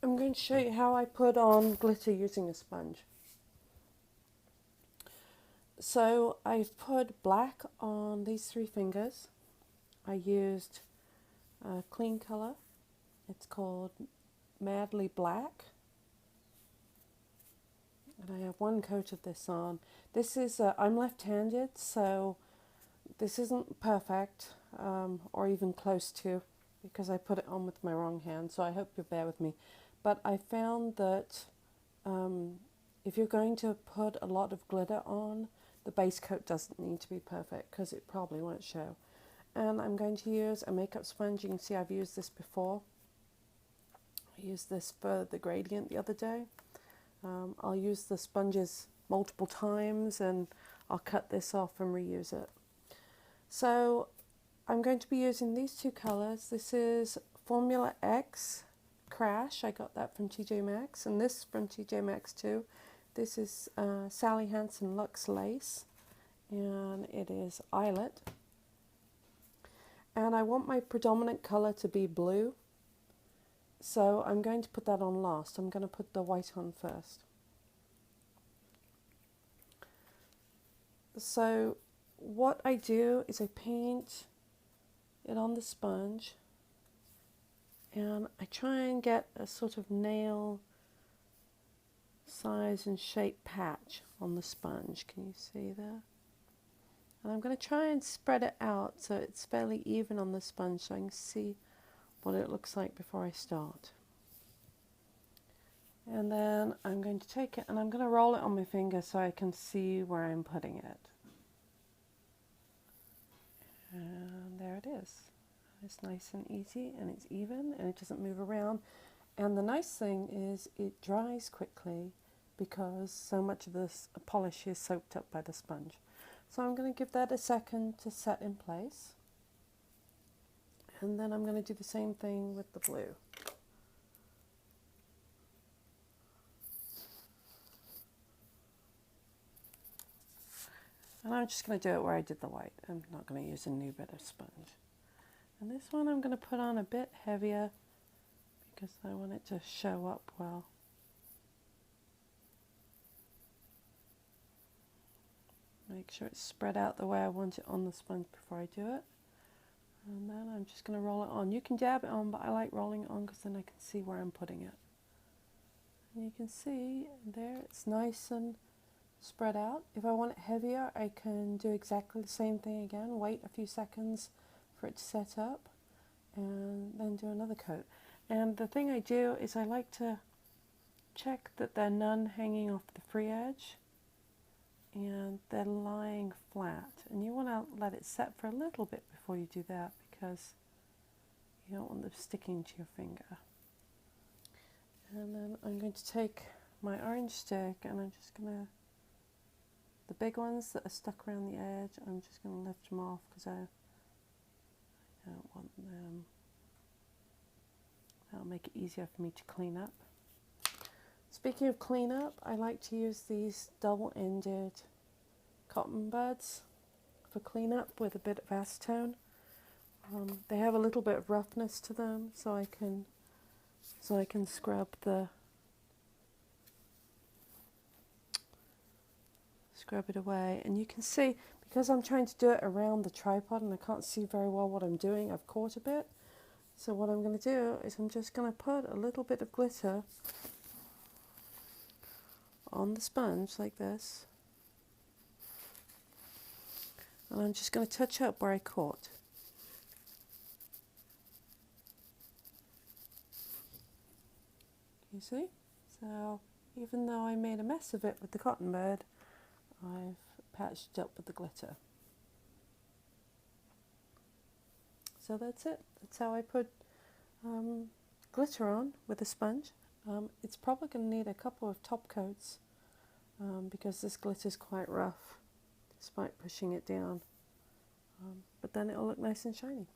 I'm going to show you how I put on glitter using a sponge. So I've put black on these three fingers. I used a clean color. It's called Madly Black. And I have one coat of this on. This is, I'm left-handed, so this isn't perfect or even close to, because I put it on with my wrong hand, so I hope you'll bear with me. But I found that if you're going to put a lot of glitter on, the base coat doesn't need to be perfect because it probably won't show. And I'm going to use a makeup sponge. You can see I've used this before. I used this for the gradient the other day. I'll use the sponges multiple times and I'll cut this off and reuse it. So I'm going to be using these two colours. This is Formula X Crash. I got that from TJ Maxx, and this from TJ Maxx too. This is Sally Hansen Luxe Lace, and it is Eyelet. And I want my predominant colour to be blue, so I'm going to put that on last. I'm going to put the white on first. So what I do is I paint it on the sponge, and I try and get a sort of nail size and shape patch on the sponge. Can you see there? And I'm going to try and spread it out so it's fairly even on the sponge so I can see what it looks like before I start. And then I'm going to take it and I'm going to roll it on my finger so I can see where I'm putting it. And there it is. It's nice and easy and it's even and it doesn't move around. And the nice thing is it dries quickly because so much of this polish is soaked up by the sponge. So I'm going to give that a second to set in place. And then I'm going to do the same thing with the blue. And I'm just going to do it where I did the white. I'm not going to use a new bit of sponge. And this one I'm going to put on a bit heavier because I want it to show up well. Make sure it's spread out the way I want it on the sponge before I do it. And then I'm just going to roll it on. You can dab it on, but I like rolling it on because then I can see where I'm putting it. And you can see there it's nice and spread out. If I want it heavier, I can do exactly the same thing again. Wait a few seconds for it to set up and then do another coat. And the thing I do is I like to check that there are none hanging off the free edge and they're lying flat. And you want to let it set for a little bit before you do that because you don't want them sticking to your finger. And then I'm going to take my orange stick and I'm just going to, the big ones that are stuck around the edge, I'm just going to lift them off because I don't want them. That'll make it easier for me to clean up. Speaking of clean up, I like to use these double-ended cotton buds for cleanup with a bit of acetone. They have a little bit of roughness to them, so I can scrub it away. And you can see, because I'm trying to do it around the tripod and I can't see very well what I'm doing, I've caught a bit. So what I'm going to do is I'm just going to put a little bit of glitter on the sponge like this. And I'm just going to touch up where I caught. You see? So even though I made a mess of it with the cotton bud, I've patched up with the glitter. So that's it. That's how I put glitter on with a sponge. It's probably going to need a couple of top coats because this glitter is quite rough despite pushing it down. But then it'll look nice and shiny.